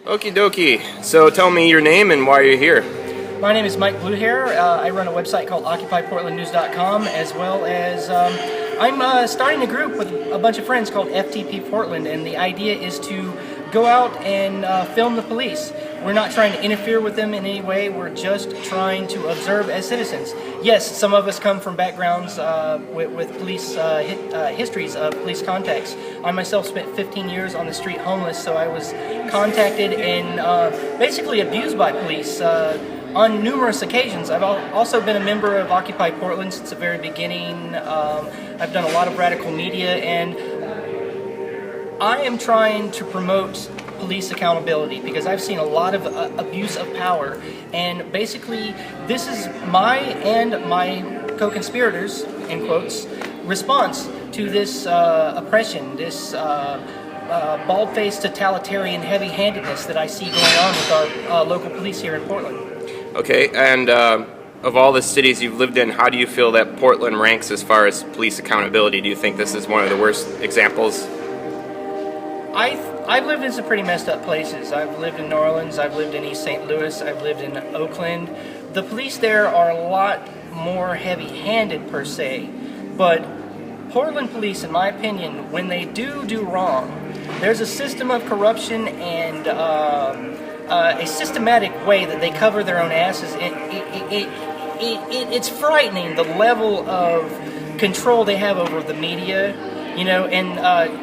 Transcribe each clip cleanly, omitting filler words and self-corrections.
Okie dokie. So tell me your name and why you're here. My name is Mike Bluehair. I run a website called OccupyPortlandNews.com, as well as I'm starting a group with a bunch of friends called FTP Portland, and the idea is to go out and film the police. We're not trying to interfere with them in any way. We're just trying to observe as citizens. Yes, some of us come from backgrounds with police histories of police contacts. I myself spent 15 years on the street homeless, so I was contacted and basically abused by police on numerous occasions. I've also been a member of Occupy Portland since the very beginning. I've done a lot of radical media, and I am trying to promote police accountability because I've seen a lot of abuse of power, and basically this is my and my co-conspirators, in quotes, response to this oppression, this bald-faced totalitarian heavy-handedness that I see going on with our local police here in Portland. Okay, and of all the cities you've lived in, how do you feel that Portland ranks as far as police accountability? Do you think this is one of the worst examples? I've lived in some pretty messed up places. I've lived in New Orleans, I've lived in East St. Louis, I've lived in Oakland. The police there are a lot more heavy-handed per se, but Portland police, in my opinion, when they do wrong, there's a system of corruption and a systematic way that they cover their own asses. It's frightening the level of control they have over the media. You know, and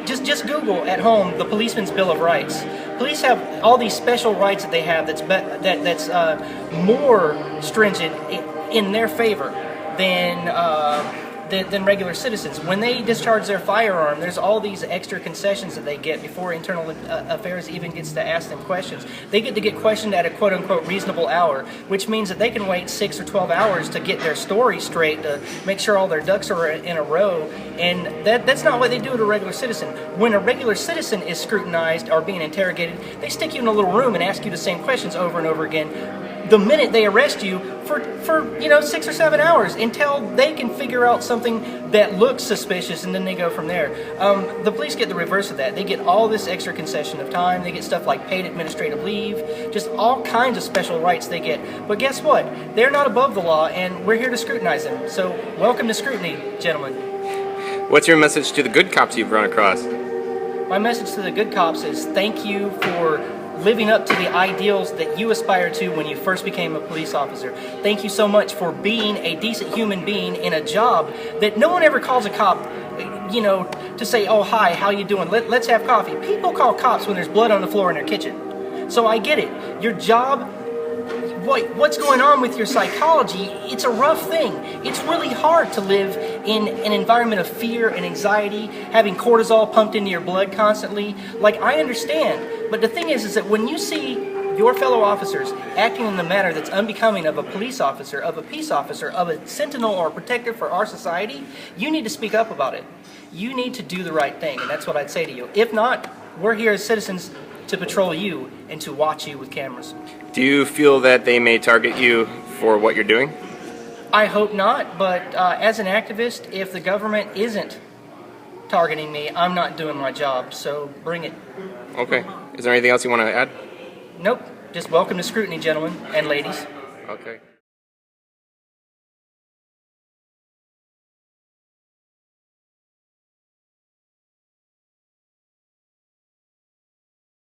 just Google at home the Policeman's Bill of Rights. Police have all these special rights that they have that's more stringent in their favor than regular citizens. When they discharge their firearm, there's all these extra concessions that they get before Internal Affairs even gets to ask them questions. They get to get questioned at a quote-unquote reasonable hour, which means that they can wait 6 or 12 hours to get their story straight, to make sure all their ducks are in a row, and that's not what they do to a regular citizen. When a regular citizen is scrutinized or being interrogated, they stick you in a little room and ask you the same questions over and over again the minute they arrest you for 6 or 7 hours until they can figure out something that looks suspicious, and then they go from there. The police get the reverse of that. They get all this extra concession of time. They get stuff like paid administrative leave, just all kinds of special rights they get. But guess what? They're not above the law, and we're here to scrutinize them. So welcome to scrutiny, gentlemen. What's your message to the good cops you've run across? My message to the good cops is thank you for living up to the ideals that you aspired to when you first became a police officer. Thank you so much for being a decent human being in a job that no one ever calls a cop, to say, oh, hi, how you doing? Let's have coffee. People call cops when there's blood on the floor in their kitchen. So I get it. Your job, what's going on with your psychology, it's a rough thing. It's really hard to live in an environment of fear and anxiety, having cortisol pumped into your blood constantly. Like, I understand. But the thing is that when you see your fellow officers acting in the manner that's unbecoming of a police officer, of a peace officer, of a sentinel or a protector for our society, you need to speak up about it. You need to do the right thing, and that's what I'd say to you. If not, we're here as citizens to patrol you and to watch you with cameras. Do you feel that they may target you for what you're doing? I hope not, but as an activist, if the government isn't targeting me, I'm not doing my job, so bring it. Okay. Is there anything else you want to add? Nope. Just welcome to scrutiny, gentlemen and ladies. Okay.